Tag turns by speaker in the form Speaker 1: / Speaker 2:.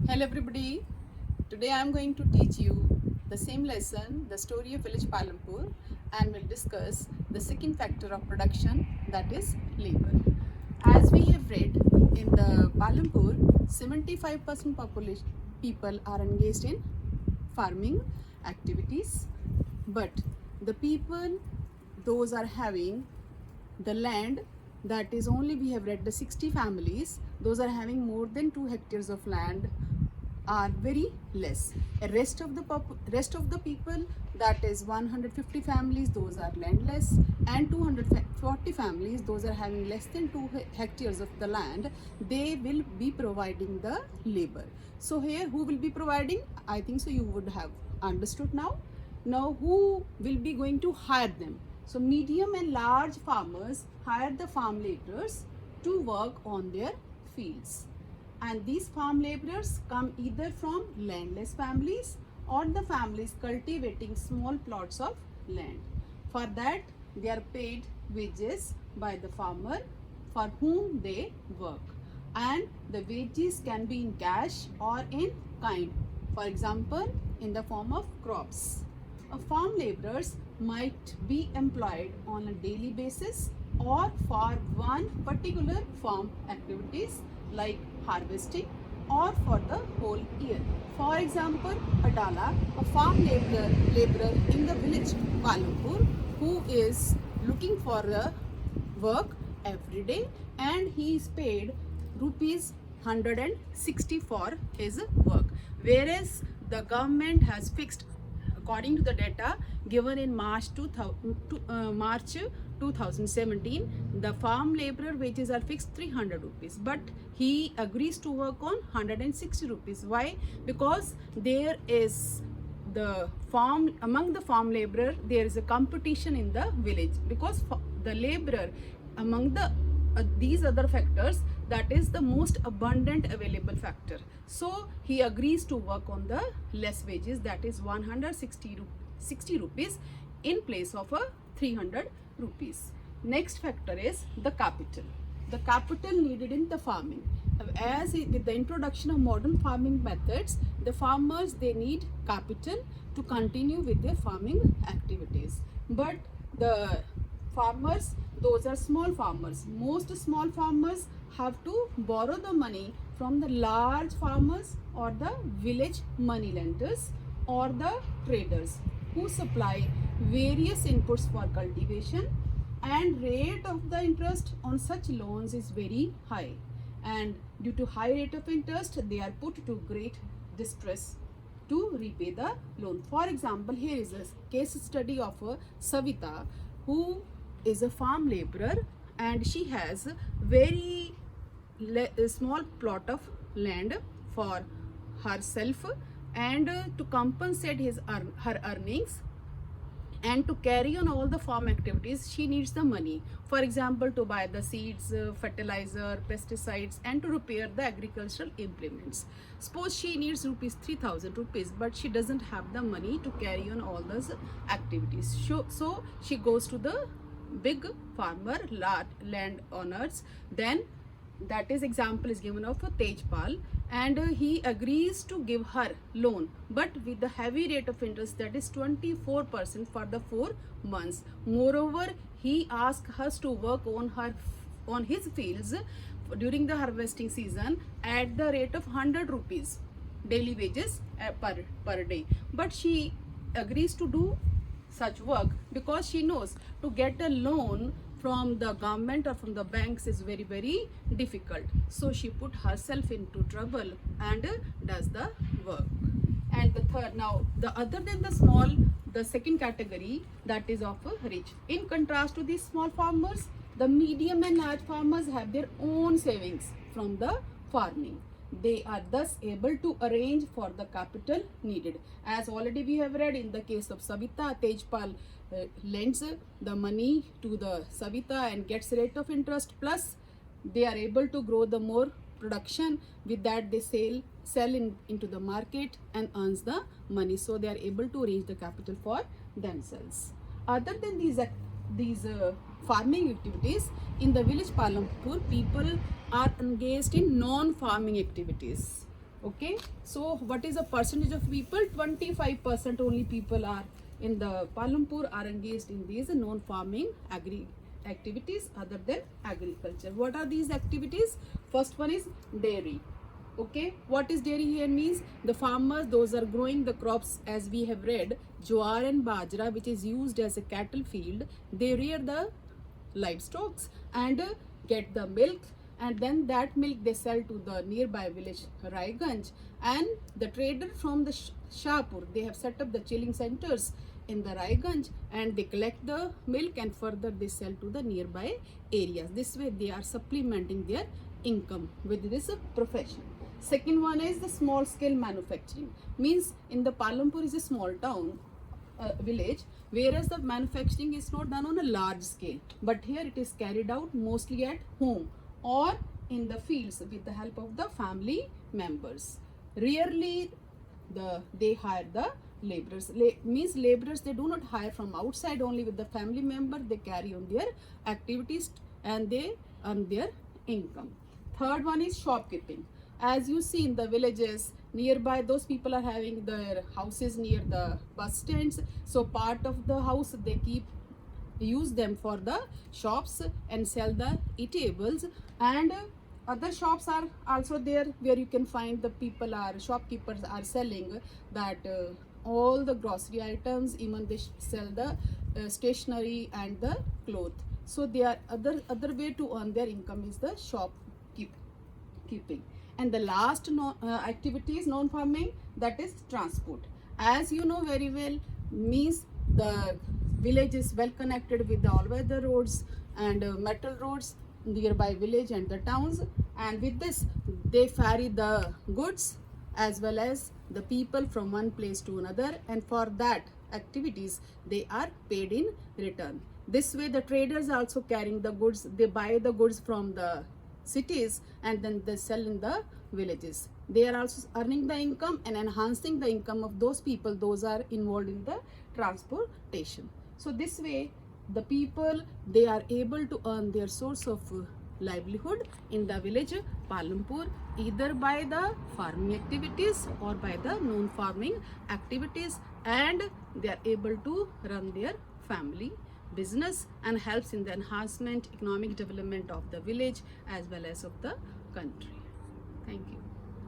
Speaker 1: Hello everybody. Today I am going to teach you the same lesson, the story of village Palampur, and will discuss the second factor of production, that is labor. As we have read in the Palampur, 75% population people are engaged in farming activities, but the people those are having the land, that is only we have read the 60 families, those are having more than 2 hectares of land are very less. Rest of the people, that is 150 families, those are landless, and 240 families, those are having less than 2 hectares of the land. They will be providing the labor. So here, who will be providing? I think so you would have understood now. Now who will be going to hire them? So medium and large farmers hire the farm laborers to work on their fields, and these farm laborers come either from landless families or the families cultivating small plots of land. For that, they are paid wages by the farmer for whom they work, and the wages can be in cash or in kind, for example in the form of crops. A farm laborers might be employed on a daily basis or for one particular farm activities like harvesting, or for the whole year. For example, Adala, a farm laborer in the village Palampur, who is looking for a work every day, and he is paid rupees 160 for his work, whereas the government has fixed, according to the data given in March 2017, the farm laborer wages are fixed 300 rupees, but he agrees to work on 160 rupees. Why? Because there is among the farm laborer, there is a competition in the village, because the laborer among these other factors, that is the most abundant available factor. So he agrees to work on the less wages, that is 160 rupees in place of a 300 rupees. Next factor is the capital. The capital needed in the farming. As with the introduction of modern farming methods, the farmers, they need capital to continue with their farming activities. But the farmers, those are small farmers. Most small farmers have to borrow the money from the large farmers or the village money lenders or the traders, who supply various inputs for cultivation, and rate of the interest on such loans is very high, and due to high rate of interest, they are put to great distress to repay the loan. For example, here is a case study of Savita, who is a farm laborer, and she has very small plot of land for herself, and to compensate her earnings and to carry on all the farm activities, she needs the money. For example, to buy the seeds, fertilizer, pesticides, and to repair the agricultural implements. Suppose she needs rupees 3000 rupees, but she doesn't have the money to carry on all those activities. So she goes to the big farmer, large landowners. Then that is example is given of a Tejpal, and he agrees to give her loan, but with the heavy rate of interest, that is 24% for the 4 months. Moreover, he asks her to work on his fields during the harvesting season at the rate of 100 rupees daily wages per day, but she agrees to do such work because she knows to get a loan from the government or from the banks is very difficult. So she put herself into trouble and does the work. And the third, now the other than the small, the second category, that is of rich. In contrast to these small farmers, the medium and large farmers have their own savings from the farming. They are thus able to arrange for the capital needed. As already we have read in the case of Savita, Tejpal lends the money to the Savita and gets rate of interest, plus they are able to grow the more production. With that, they sell into the market and earns the money. So they are able to raise the capital for themselves. Other than these farming activities, in the village Palampur, people are engaged in non-farming activities. Okay, so what is the percentage of people? 25% only people are in the Palumpur are engaged in these non-farming agri activities other than agriculture. What are these activities? First one is dairy. Okay, what is dairy here means? The farmers, those are growing the crops, as we have read, jowar and bajra, which is used as a cattle field. They rear the livestock and get the milk, and then that milk they sell to the nearby village Raiganj, and the trader from the Shahpur, they have set up the chilling centers in the Raiganj, and they collect the milk and further they sell to the nearby areas. This way they are supplementing their income with this profession. Second one is the small scale manufacturing, means in the Palumpur is a small town, village, whereas the manufacturing is not done on a large scale, but here it is carried out mostly at home or in the fields with the help of the family members. Rarely they hire the laborers. Means laborers, they do not hire from outside, only with the family member they carry on their activities and they earn their income. Third one is shopkeeping. As you see in the villages nearby, those people are having their houses near the bus stands, so part of the house they use them for the shops and sell the eatables, and other shops are also there where you can find the people are shopkeepers are selling that all the grocery items, even they sell the stationery and the cloth. So they are other way to earn their income is the keeping. And the last activity is non-farming, that is transport. As you know very well, means the village is well connected with the all-weather roads and metal roads nearby village and the towns, and with this they ferry the goods as well as the people from one place to another, and for that activities they are paid in return. This way the traders are also carrying the goods, they buy the goods from the cities and then they sell in the villages. They are also earning the income and enhancing the income of those people those are involved in the transportation. So this way the people, they are able to earn their source of livelihood in the village Palumpur, either by the farming activities or by the non-farming activities, and they are able to run their family business and helps in the enhancement economic development of the village as well as of the country. Thank you.